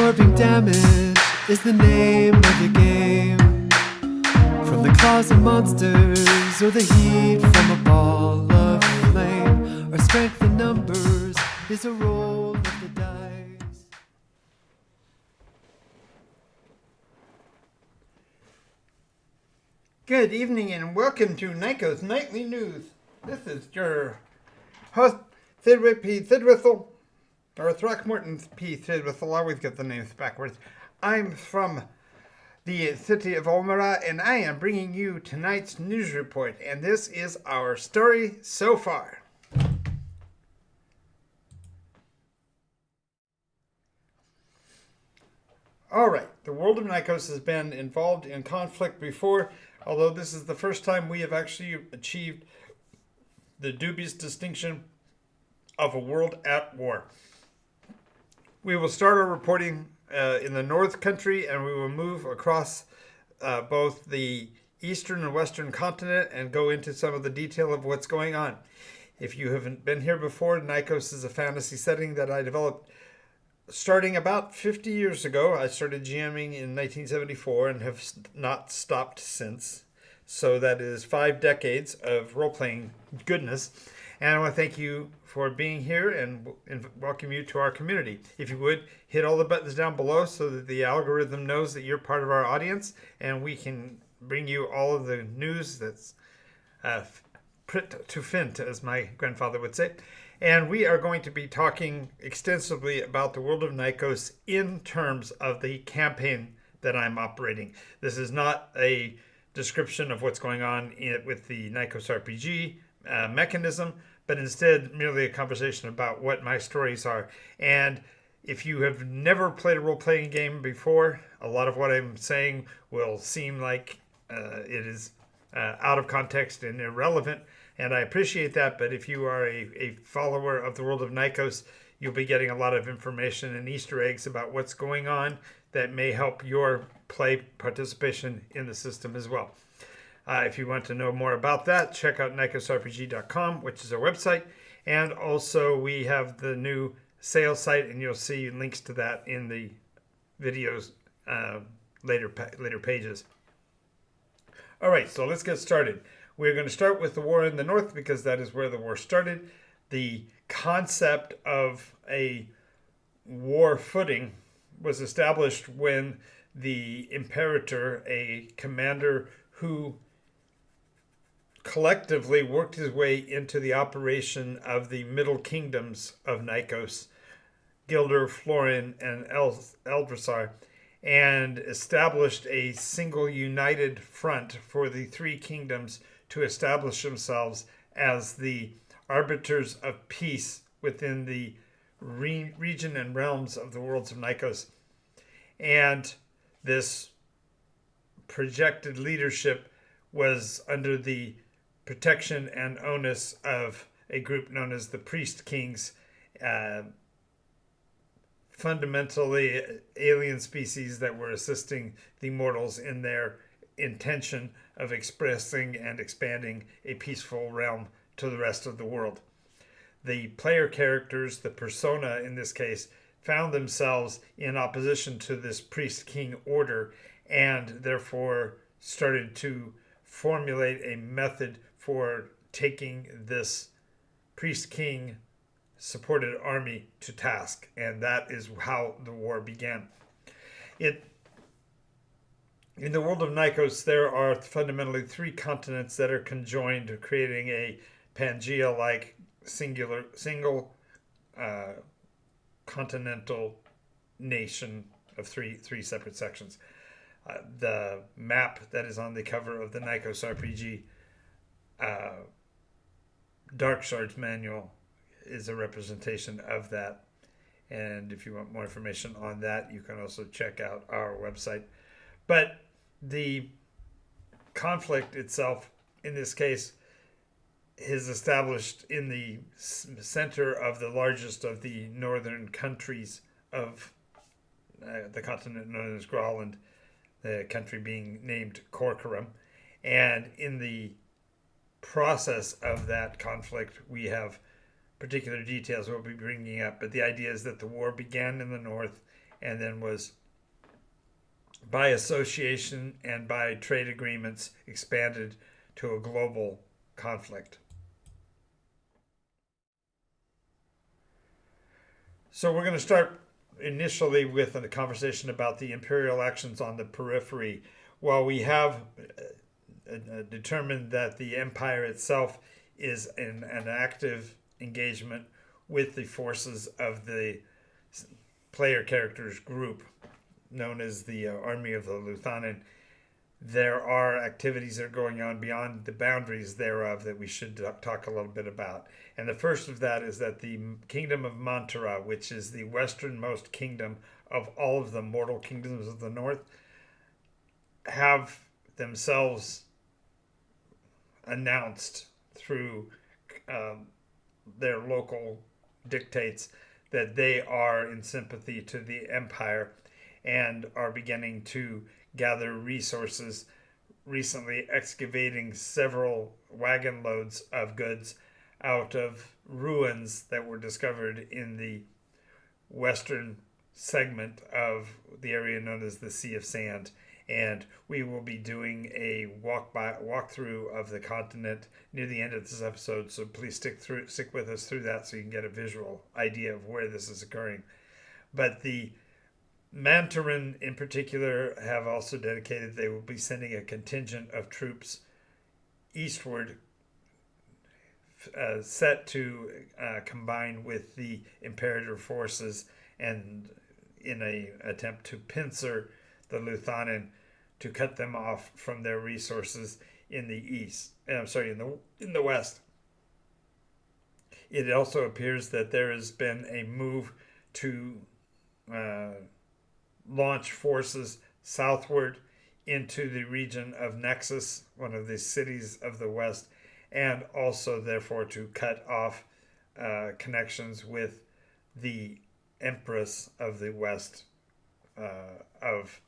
Absorbing damage is the name of the game. From the claws of monsters or the heat from a ball of flame. Our strength in numbers is a roll of the dice. Good evening and welcome to Nycos Nightly News. This is your host, Thidwith P. Thidwithel, or Throckmorton P. Thidwithel. I always get the names backwards. I'm from the city of Omara, and I am bringing you tonight's news report, and this is our story so far. All right, the world of Nycos has been involved in conflict before, although this is the first time we have actually achieved the dubious distinction of a world at war. We will start our reporting in the North Country, and we will move across both the eastern and western continent and go into some of the detail of what's going on. If you haven't been here before, Nycos is a fantasy setting that I developed starting about 50 years ago. I started GMing in 1974 and have not stopped since. So that is 5 decades of role-playing goodness. And I want to thank you for being here and welcome you to our community. If you would, hit all the buttons down below so that the algorithm knows that you're part of our audience and we can bring you all of the news that's prit to fint, as my grandfather would say. And we are going to be talking extensively about the world of Nycos in terms of the campaign that I'm operating. This is not a description of what's going on with the Nycos RPG mechanism, but instead merely a conversation about what my stories are. And if you have never played a role-playing game before, a lot of what I'm saying will seem like it is out of context and irrelevant, and I appreciate that. But if you are a follower of the world of Nycos, you'll be getting a lot of information and Easter eggs about what's going on that may help your play participation in the system as well. If you want to know more about that, check out nycosrpg.com, which is our website. And also we have the new sales site, and you'll see links to that in the videos later pages. All right, so let's get started. We're going to start with the war in the north because that is where the war started. The concept of a war footing was established when the Imperator, a commander who collectively worked his way into the operation of the Middle Kingdoms of Nycos, Gilder, Florin, and Eldrasar, and established a single united front for the 3 kingdoms to establish themselves as the arbiters of peace within the region and realms of the worlds of Nycos. And this projected leadership was under the protection and onus of a group known as the Priest Kings, fundamentally alien species that were assisting the mortals in their intention of expressing and expanding a peaceful realm to the rest of the world. The player characters, the persona in this case, found themselves in opposition to this Priest King order and therefore started to formulate a method for taking this Priest King supported army to task, and that is how the war began. In the world of Nycos, there are fundamentally 3 continents that are conjoined, creating a Pangea-like single continental nation of three separate sections. The map that is on the cover of the Nycos RPG Dark Shards manual is a representation of that. And if you want more information on that, you can also check out our website. But the conflict itself, in this case, is established in the center of the largest of the northern countries of the continent known as Growland, the country being named Corcorum. And in the process of that conflict, we have particular details we'll be bringing up. But the idea is that the war began in the north and then was by association and by trade agreements expanded to a global conflict. So we're going to start initially with a conversation about the imperial actions on the periphery. While we have determined that the empire itself is in an active engagement with the forces of the player characters group known as the Army of the Luthanen, there are activities that are going on beyond the boundaries thereof that we should talk a little bit about. And the first of that is that the Kingdom of Montara, which is the westernmost kingdom of all of the mortal kingdoms of the north, have themselves announced through their local dictates that they are in sympathy to the empire and are beginning to gather resources, recently excavating several wagon loads of goods out of ruins that were discovered in the western segment of the area known as the Sea of Sand. And we will be doing a walkthrough of the continent near the end of this episode, so please stick with us through that so you can get a visual idea of where this is occurring. But the Mandarin in particular have also dedicated they will be sending a contingent of troops eastward, set to combine with the Imperator forces and in a attempt to pincer the Luthanen, to cut them off from their resources in the east. In the west. It also appears that there has been a move to launch forces southward into the region of Nycos, one of the cities of the west, and also therefore to cut off connections with the Empress of the west of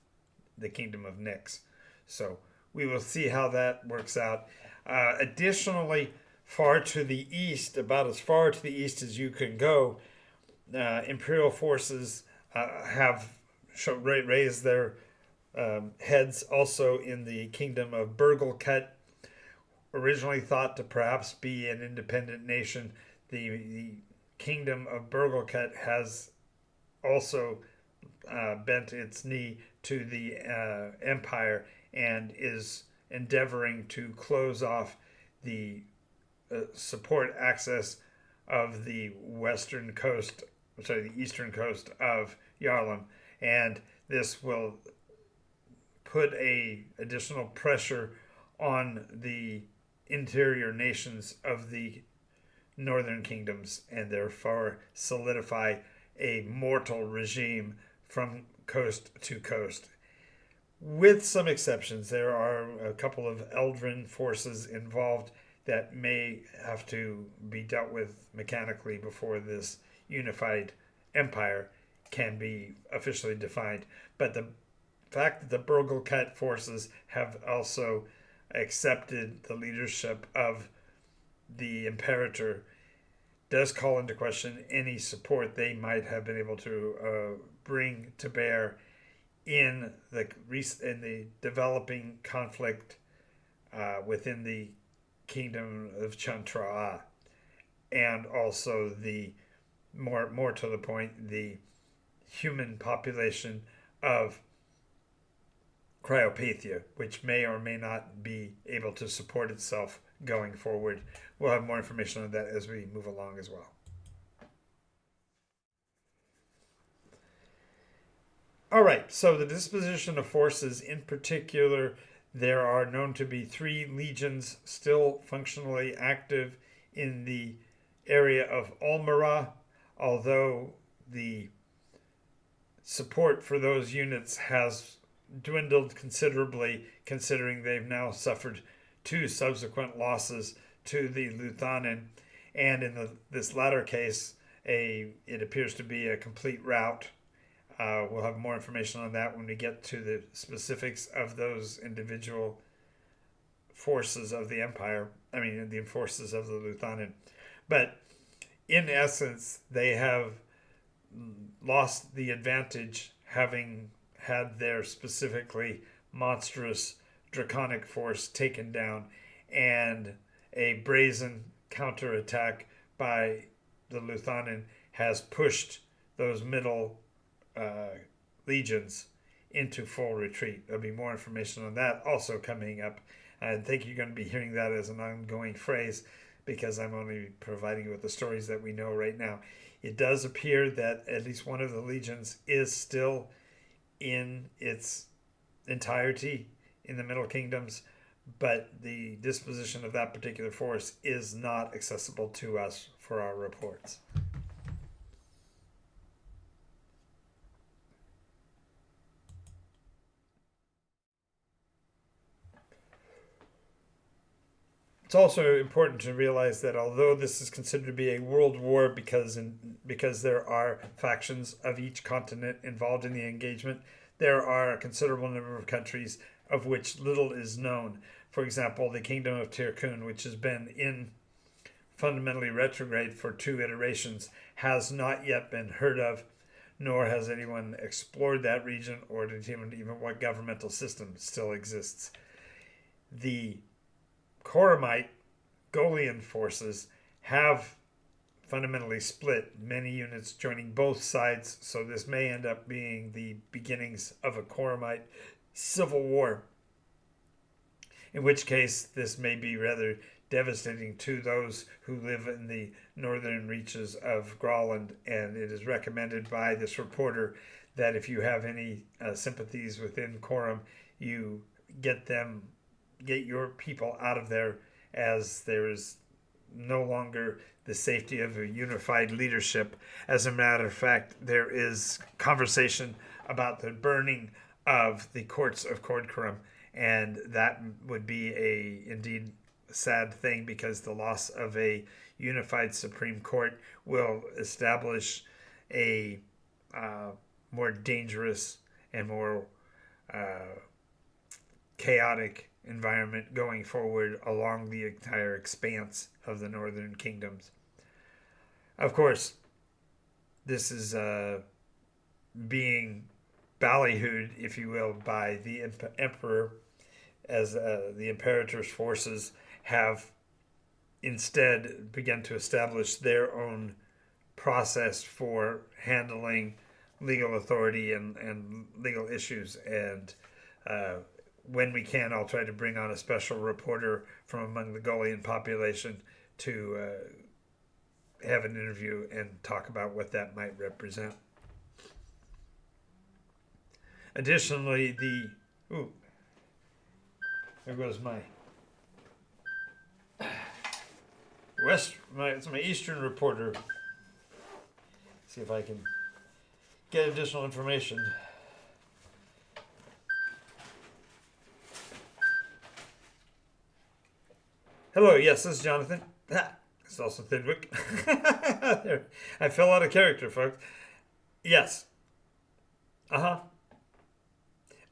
the Kingdom of Nyx. So we will see how that works out. Additionally, far to the east, about as far to the east as you can go, Imperial forces have raised their heads also in the Kingdom of Burglekut, originally thought to perhaps be an independent nation. The Kingdom of Burglekut has also bent its knee to the empire and is endeavoring to close off the support access of the eastern coast of Yarlum, and this will put a additional pressure on the interior nations of the northern kingdoms and therefore solidify a mortal regime from coast to coast. With some exceptions, there are a couple of Eldrin forces involved that may have to be dealt with mechanically before this unified empire can be officially defined. But the fact that the Burglekut forces have also accepted the leadership of the Imperator does call into question any support they might have been able to bring to bear in the developing conflict within the Kingdom of Chantra'a, and also the more to the point, the human population of Cryopathia, which may or may not be able to support itself going forward. We'll have more information on that as we move along as well. All right, so the disposition of forces, in particular, there are known to be 3 legions still functionally active in the area of Almara, although the support for those units has dwindled considerably, considering they've now suffered 2 subsequent losses to the Luthanen, and in this latter case, it appears to be a complete rout. We'll have more information on that when we get to the specifics of those individual forces of the Empire. The forces of the Luthanen. But in essence, they have lost the advantage, having had their specifically monstrous draconic force taken down, and a brazen counterattack by the Luthanen has pushed those middle legions into full retreat. There'll be more information on that also coming up. I think you're going to be hearing that as an ongoing phrase because I'm only providing you with the stories that we know right now. It does appear that at least one of the legions is still in its entirety in the Middle Kingdoms, but the disposition of that particular force is not accessible to us for our reports. It's also important to realize that although this is considered to be a world war because there are factions of each continent involved in the engagement, there are a considerable number of countries of which little is known. For example, the Kingdom of Tirkun, which has been in fundamentally retrograde for 2 iterations, has not yet been heard of, nor has anyone explored that region or determined even what governmental system still exists. The Koramite Golian forces have fundamentally split, many units joining both sides, so this may end up being the beginnings of a Koramite civil war, in which case this may be rather devastating to those who live in the northern reaches of Groenland, and it is recommended by this reporter that if you have any sympathies within Coram, you get your people out of there, as there is no longer the safety of a unified leadership. As a matter of fact, there is conversation about the burning of the courts of Cordcorum, and that would be indeed sad thing, because the loss of a unified Supreme Court will establish a more dangerous and more chaotic environment going forward along the entire expanse of the northern kingdoms. Of course, this is being ballyhooed, if you will, by the emperor, as the imperator's forces have instead begun to establish their own process for handling legal authority and legal issues. And when we can, I'll try to bring on a special reporter from among the Golian population to have an interview and talk about what that might represent. Additionally, there goes it's my eastern reporter. See if I can get additional information. Hello, yes, this is Jonathan. It's also Thidwick. I fell out of character, folks. Yes.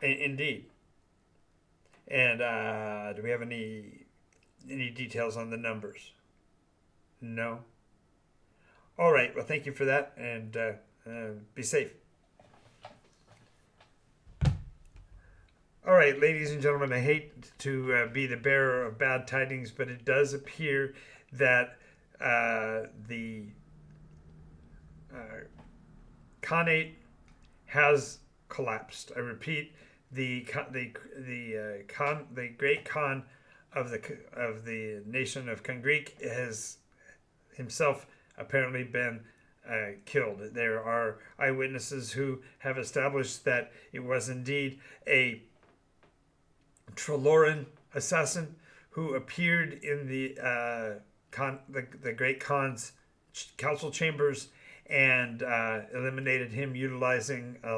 Indeed. And do we have any details on the numbers? No. All right. Well, thank you for that, and be safe. All right, ladies and gentlemen, I hate to be the bearer of bad tidings, but it does appear that the Khanate has collapsed. I repeat, the great Khan of the nation of Kangreek has himself apparently been killed. There are eyewitnesses who have established that it was indeed a Troloran assassin who appeared in the great Khan's council chambers and eliminated him utilizing a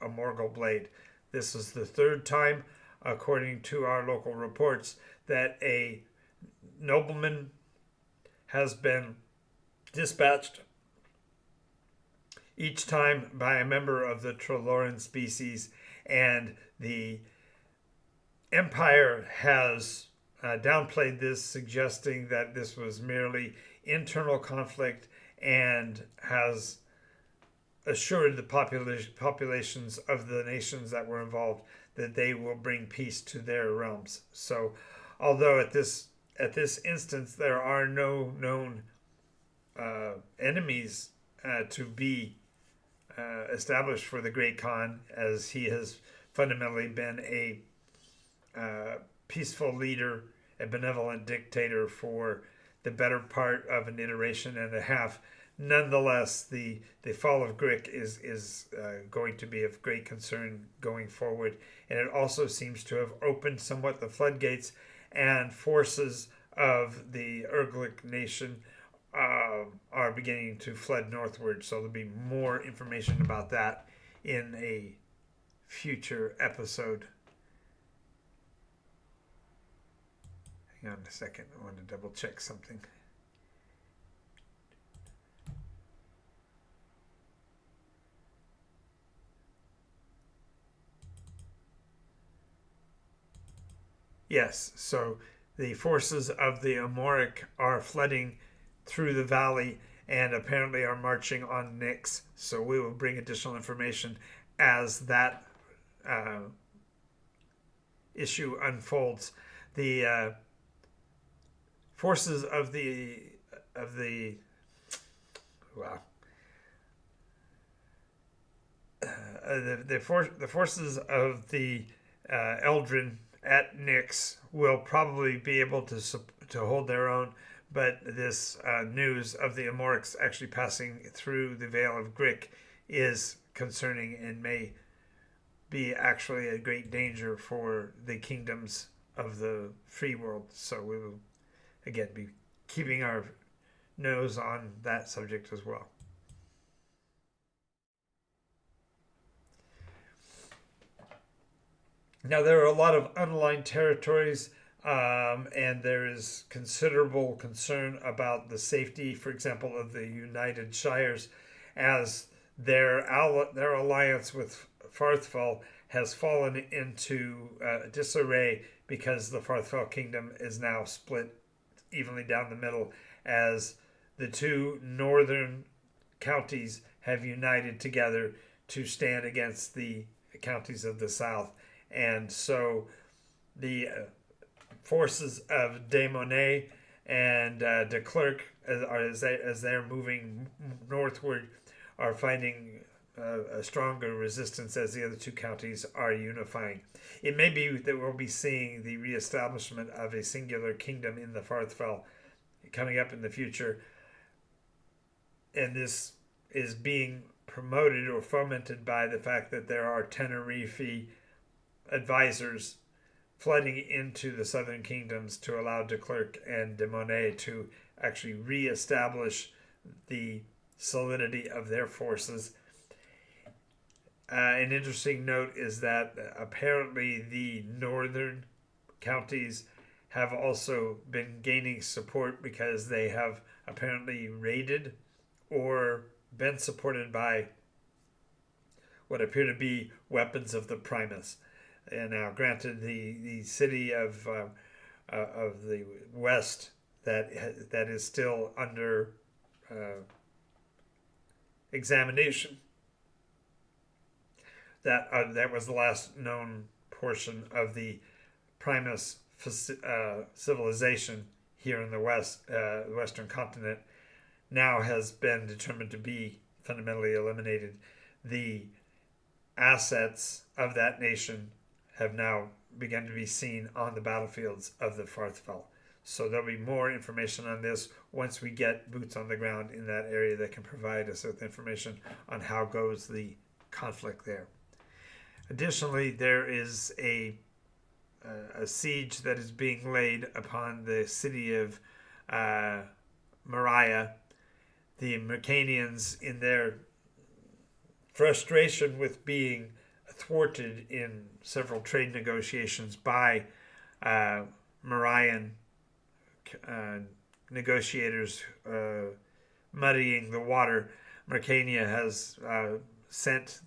Morgul blade. This is the 3rd time, according to our local reports, that a nobleman has been dispatched, each time by a member of the Troloran species, and the Empire has downplayed this, suggesting that this was merely internal conflict, and has assured the populations of the nations that were involved that they will bring peace to their realms. So, although at this instance there are no known enemies to be established for the Great Khan, as he has fundamentally been a peaceful leader, a benevolent dictator for the better part of an iteration and a half. Nonetheless, the fall of Grick is going to be of great concern going forward, and it also seems to have opened somewhat the floodgates, and forces of the Urglic nation are beginning to flood northward. So there'll be more information about that in a future episode. Hang on a second, I want to double check something. Yes, so the forces of the Amoric are flooding through the valley and apparently are marching on Nyx. So we will bring additional information as that issue unfolds. The forces of the wow. The forces of the Eldrin at Nyx will probably be able to hold their own, but this news of the Amorics actually passing through the Vale of Grick is concerning and may be actually a great danger for the kingdoms of the free world. So we will again be keeping our nose on that subject as well. Now, there are a lot of unaligned territories, and there is considerable concern about the safety, for example, of the United Shires, as their alliance with Farthfell has fallen into disarray because the Farthfell kingdom is now split evenly down the middle, as the two northern counties have united together to stand against the counties of the south. And so the forces of De Monet and de Klerk, as they're moving northward, are finding a stronger resistance as the other two counties are unifying. It may be that we'll be seeing the reestablishment of a singular kingdom in the Farthfell coming up in the future, and this is being promoted or fomented by the fact that there are Tenerife advisors flooding into the southern kingdoms to allow de Klerk and de Monet to actually reestablish the solidity of their forces. An interesting note is that apparently the northern counties have also been gaining support because they have apparently raided or been supported by what appear to be weapons of the Primus. And now, granted, the city of the west that is still under examination. That was the last known portion of the Primus civilization here in the western continent. Now has been determined to be fundamentally eliminated. The assets of that nation have now begun to be seen on the battlefields of the Farthfell. So there'll be more information on this once we get boots on the ground in that area that can provide us with information on how goes the conflict there. Additionally, there is a siege that is being laid upon the city of Moriah. The Mercanians, in their frustration with being thwarted in several trade negotiations by Marian negotiators muddying the water, Mercania has sent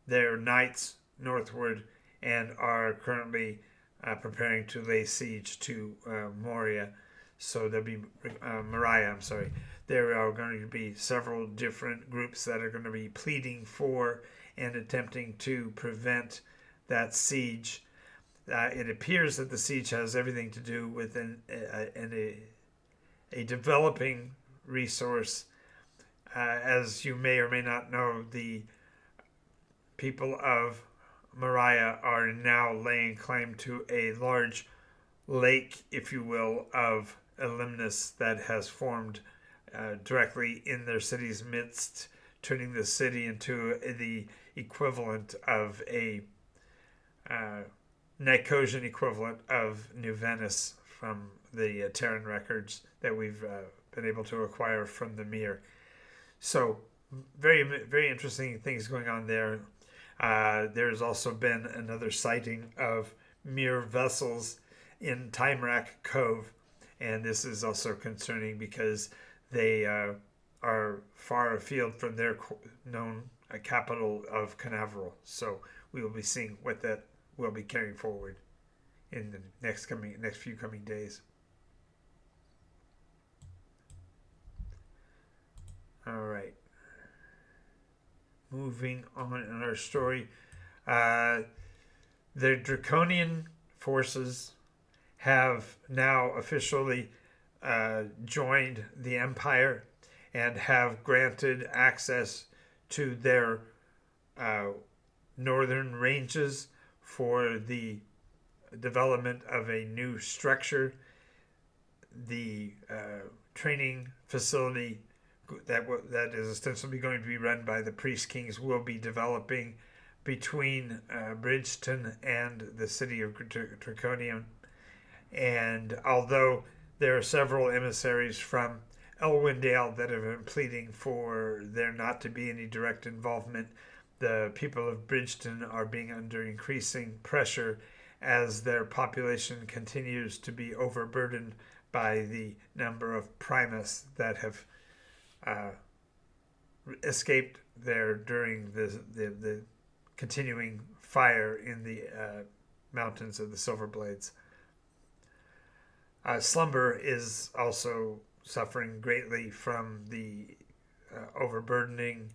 their knights northward and are currently preparing to lay siege to Moria. So there'll be Mariah. I'm sorry. There are going to be several different groups that are going to be pleading for and attempting to prevent that siege. It appears that the siege has everything to do with a developing resource. As you may or may not know, the people of Mariah are now laying claim to a large lake, if you will, of alumnus that has formed directly in their city's midst, turning the city into the equivalent of a Nycosian equivalent of New Venice from the Terran records that we've been able to acquire from the Mir. So, very, very interesting things going on there. There's also been another sighting of Mir vessels in Timerack Cove, and this is also concerning because they are far afield from their known capital of Canaveral. So we will be seeing what that will be carrying forward in the next few coming days. All right. Moving on in our story, the Draconian forces have now officially joined the Empire and have granted access to their northern ranges for the development of a new structure. The training facility that is ostensibly going to be run by the Priest Kings will be developing between Bridgeton and the city of Draconium. And although there are several emissaries from Elwindale that have been pleading for there not to be any direct involvement, the people of Bridgeton are being under increasing pressure as their population continues to be overburdened by the number of Primus that have escaped there during the continuing fire in the mountains of the Silver Blades. Slumber is also suffering greatly from the overburdening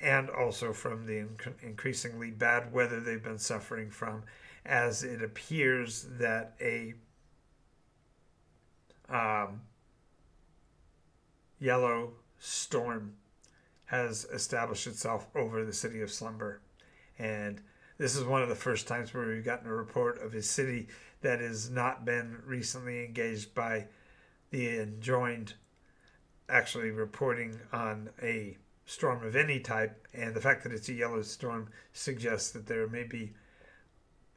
and also from the increasingly bad weather they've been suffering from, as it appears that a yellow storm has established itself over the city of Slumber. And this is one of the first times where we've gotten a report of a city that has not been recently engaged by the enjoined actually reporting on a storm of any type. And the fact that it's a yellow storm suggests that there may be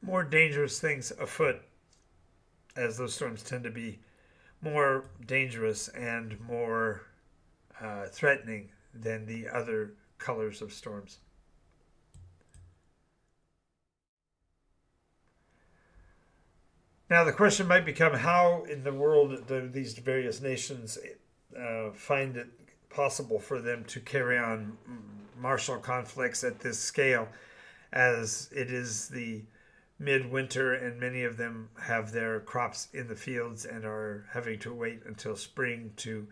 more dangerous things afoot, as those storms tend to be more dangerous and more threatening than the other colors of storms. Now the question might become, how in the world do these various nations find it possible for them to carry on martial conflicts at this scale, as it is the midwinter and many of them have their crops in the fields and are having to wait until spring to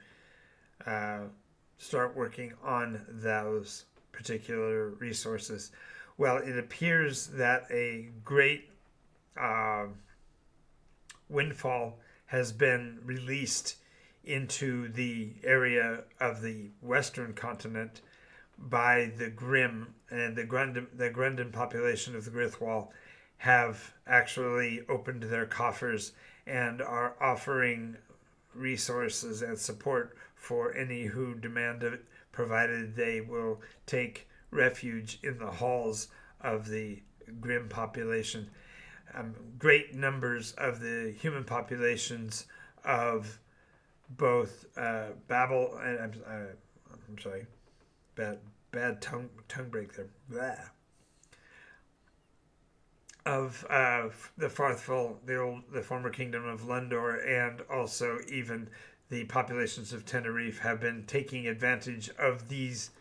start working on those particular resources? Well, it appears that a great windfall has been released into the area of the western continent by the Grimm, and the Grundon population of the Grithwall have actually opened their coffers and are offering resources and support for any who demand it, provided they will take refuge in the halls of the Grimm population. Great numbers of the human populations of both Babel and I'm sorry, bad tongue break there. Blah. Of the Farthville, the former kingdom of Lundor, and also even the populations of Tenerife have been taking advantage of these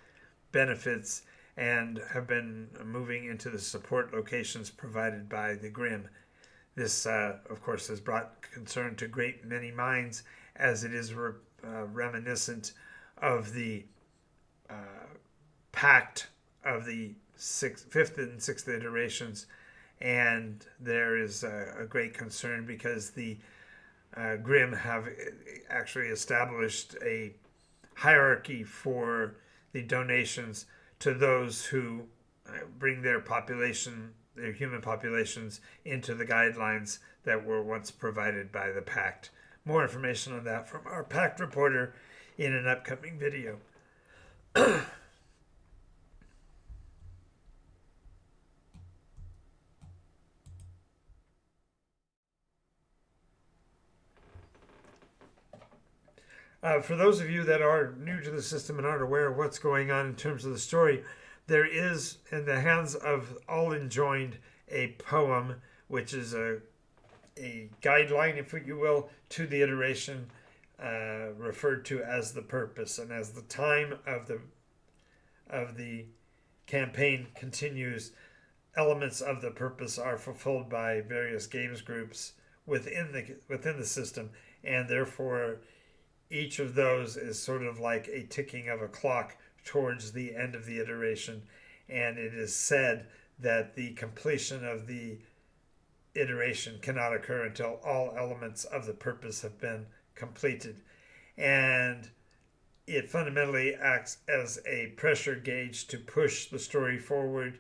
benefits and have been moving into the support locations provided by the Grimm. This, of course, has brought concern to great many minds, as it is reminiscent of the pact of the fifth and sixth iterations. And there is a great concern because the Grimm have actually established a hierarchy for the donations to those who bring their human populations, into the guidelines that were once provided by the Pact. More information on that from our Pact reporter in an upcoming video. For those of you that are new to the system and aren't aware of what's going on in terms of the story, there is, in the hands of all enjoined, a poem, which is a guideline, if you will, to the iteration, referred to as the purpose. And as the time of the campaign continues, elements of the purpose are fulfilled by various games groups within the system, and therefore each of those is sort of like a ticking of a clock towards the end of the iteration. And it is said that the completion of the iteration cannot occur until all elements of the purpose have been completed. And it fundamentally acts as a pressure gauge to push the story forward,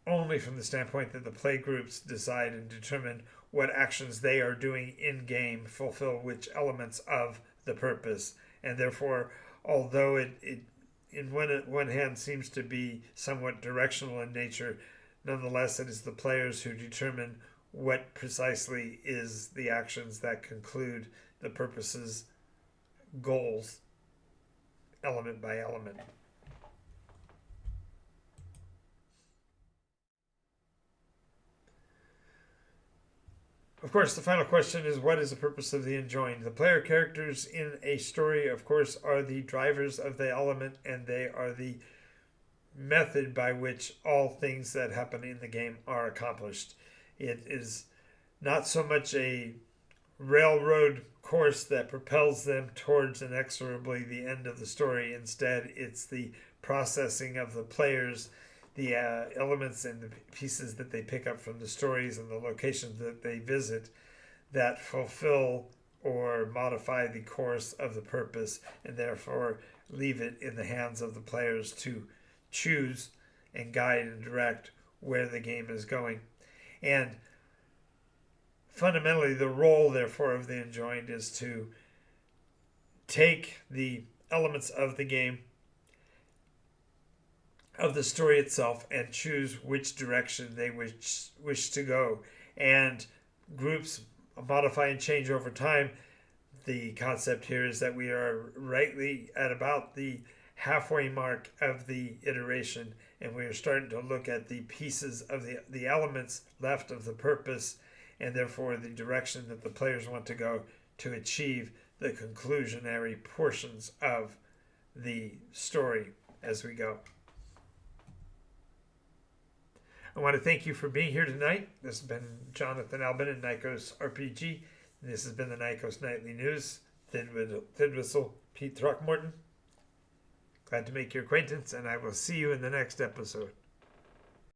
only from the standpoint that the play groups decide and determine what actions they are doing in game fulfill which elements of the purpose. And therefore, although it in one hand seems to be somewhat directional in nature, nonetheless it is the players who determine what precisely is the actions that conclude the purpose's goals, element by element. Of course, the final question is, what is the purpose of the enjoined? The player characters in a story, of course, are the drivers of the element, and they are the method by which all things that happen in the game are accomplished. It is not so much a railroad course that propels them towards inexorably the end of the story. Instead, it's the processing of the players, the elements and the pieces that they pick up from the stories and the locations that they visit, that fulfill or modify the course of the purpose, and therefore leave it in the hands of the players to choose and guide and direct where the game is going. And fundamentally, the role, therefore, of the enjoined is to take the elements of the game, of the story itself, and choose which direction they wish to go. And groups modify and change over time. The concept here is that we are rightly at about the halfway mark of the iteration, and we are starting to look at the pieces of the elements left of the purpose, and therefore the direction that the players want to go to achieve the conclusionary portions of the story as we go. I want to thank you for being here tonight. This has been Jonathan Albin and Nycos RPG. And this has been the Nycos Nightly News. Thin Whistle, Pete Throckmorton. Glad to make your acquaintance, and I will see you in the next episode.